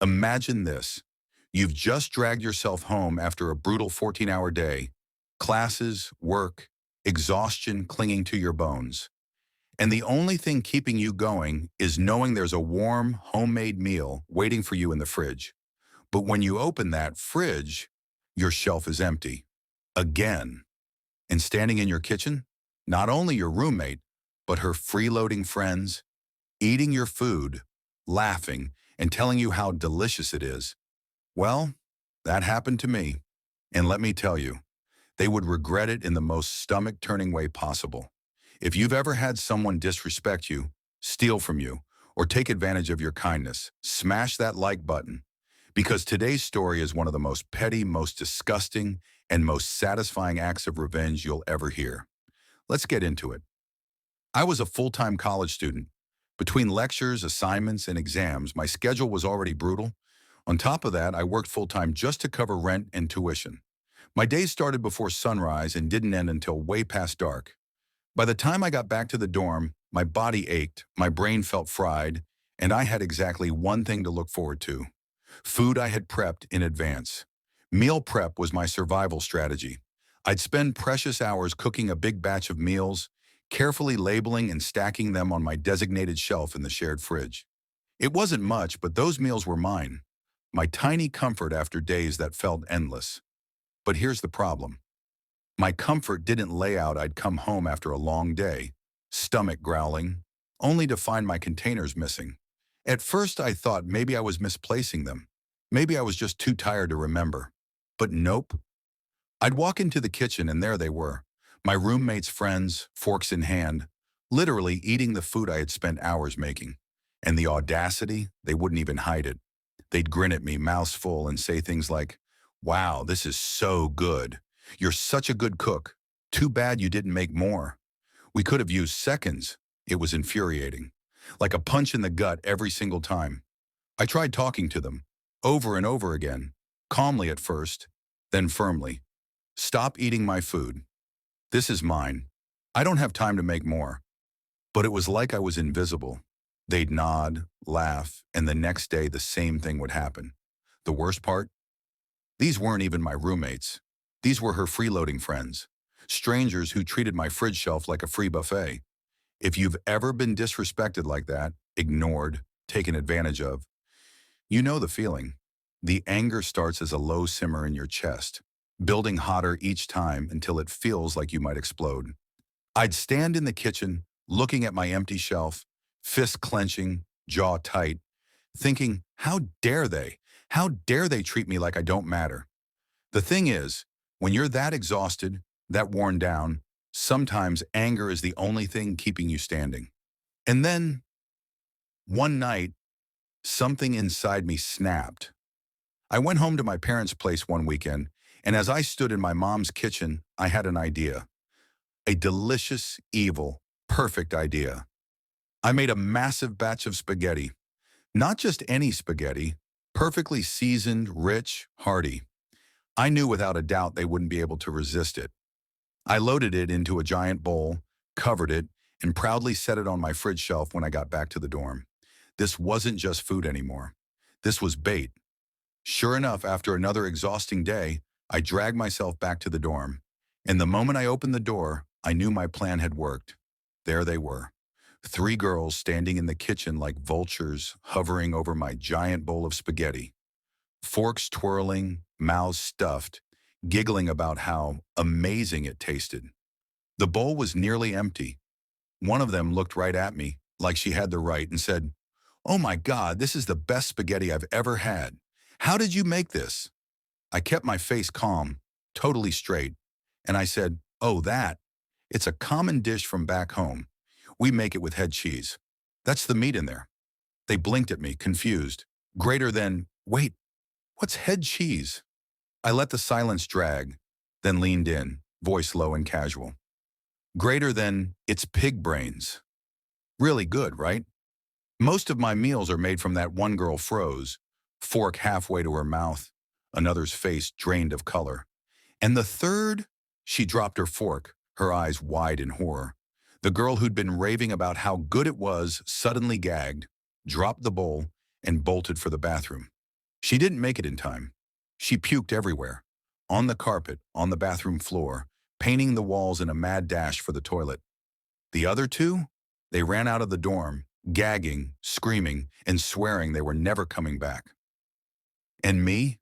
Imagine this. You've just dragged yourself home after a brutal 14-hour day, classes, work, exhaustion clinging to your bones. And the only thing keeping you going is knowing there's a warm, homemade meal waiting for you in the fridge. But when you open that fridge, your shelf is empty. Again. And standing in your kitchen, not only your roommate, but her freeloading friends, eating your food, laughing, and telling you how delicious it is. Well, that happened to me. And let me tell you, they would regret it in the most stomach-turning way possible. If you've ever had someone disrespect you, steal from you, or take advantage of your kindness, smash that like button. Because today's story is one of the most petty, most disgusting, and most satisfying acts of revenge you'll ever hear. Let's get into it. I was a full-time college student. Between lectures, assignments, and exams, my schedule was already brutal. On top of that, I worked full-time just to cover rent and tuition. My days started before sunrise and didn't end until way past dark. By the time I got back to the dorm, my body ached, my brain felt fried, and I had exactly one thing to look forward to: food I had prepped in advance. Meal prep was my survival strategy. I'd spend precious hours cooking a big batch of meals, carefully labeling and stacking them on my designated shelf in the shared fridge. It wasn't much, but those meals were mine, my tiny comfort after days that felt endless. But here's the problem. My comfort didn't lay out I'd come home after a long day, stomach growling, only to find my containers missing. At first I thought maybe I was misplacing them. Maybe I was just too tired to remember. But nope. I'd walk into the kitchen and there they were, my roommate's friends, forks in hand, literally eating the food I had spent hours making. And the audacity, they wouldn't even hide it. They'd grin at me, mouths full, and say things like, "Wow, this is so good. You're such a good cook. Too bad you didn't make more." We could have used seconds. It was infuriating. Like a punch in the gut every single time. I tried talking to them, over and over again, calmly at first, then firmly. "Stop eating my food. This is mine. I don't have time to make more." But it was like I was invisible. They'd nod, laugh, and the next day the same thing would happen. The worst part? These weren't even my roommates. These were her freeloading friends, strangers who treated my fridge shelf like a free buffet. If you've ever been disrespected like that, ignored, taken advantage of, you know the feeling. The anger starts as a low simmer in your chest, building hotter each time until it feels like you might explode. I'd stand in the kitchen, looking at my empty shelf, fist clenching, jaw tight, thinking, how dare they? How dare they treat me like I don't matter? The thing is, when you're that exhausted, that worn down, sometimes anger is the only thing keeping you standing. And then, one night, something inside me snapped. I went home to my parents' place one weekend, and as I stood in my mom's kitchen, I had an idea. A delicious, evil, perfect idea. I made a massive batch of spaghetti. Not just any spaghetti, perfectly seasoned, rich, hearty. I knew without a doubt they wouldn't be able to resist it. I loaded it into a giant bowl, covered it, and proudly set it on my fridge shelf when I got back to the dorm. This wasn't just food anymore. This was bait. Sure enough, after another exhausting day, I dragged myself back to the dorm. And the moment I opened the door, I knew my plan had worked. There they were. Three girls standing in the kitchen like vultures, hovering over my giant bowl of spaghetti. Forks twirling, mouths stuffed, giggling about how amazing it tasted. The bowl was nearly empty. One of them looked right at me, like she had the right, and said, "Oh my God, this is the best spaghetti I've ever had. How did you make this?" I kept my face calm, totally straight, and I said, "Oh, that. It's a common dish from back home. We make it with head cheese. That's the meat in there." They blinked at me, confused. Greater than, "Wait, what's head cheese?" I let the silence drag, then leaned in, voice low and casual. "Greater than, it's pig brains." Really good, right? Most of my meals are made from that one girl froze, fork halfway to her mouth, another's face drained of color. And the third, she dropped her fork, her eyes wide in horror. The girl who'd been raving about how good it was suddenly gagged, dropped the bowl, and bolted for the bathroom. She didn't make it in time. She puked everywhere, on the carpet, on the bathroom floor, painting the walls in a mad dash for the toilet. The other two? They ran out of the dorm, gagging, screaming, and swearing they were never coming back. And me?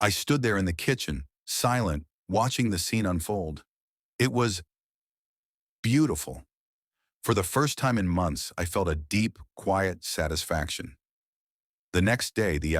I stood there in the kitchen, silent, watching the scene unfold. It was beautiful. For the first time in months, I felt a deep, quiet satisfaction. The next day, the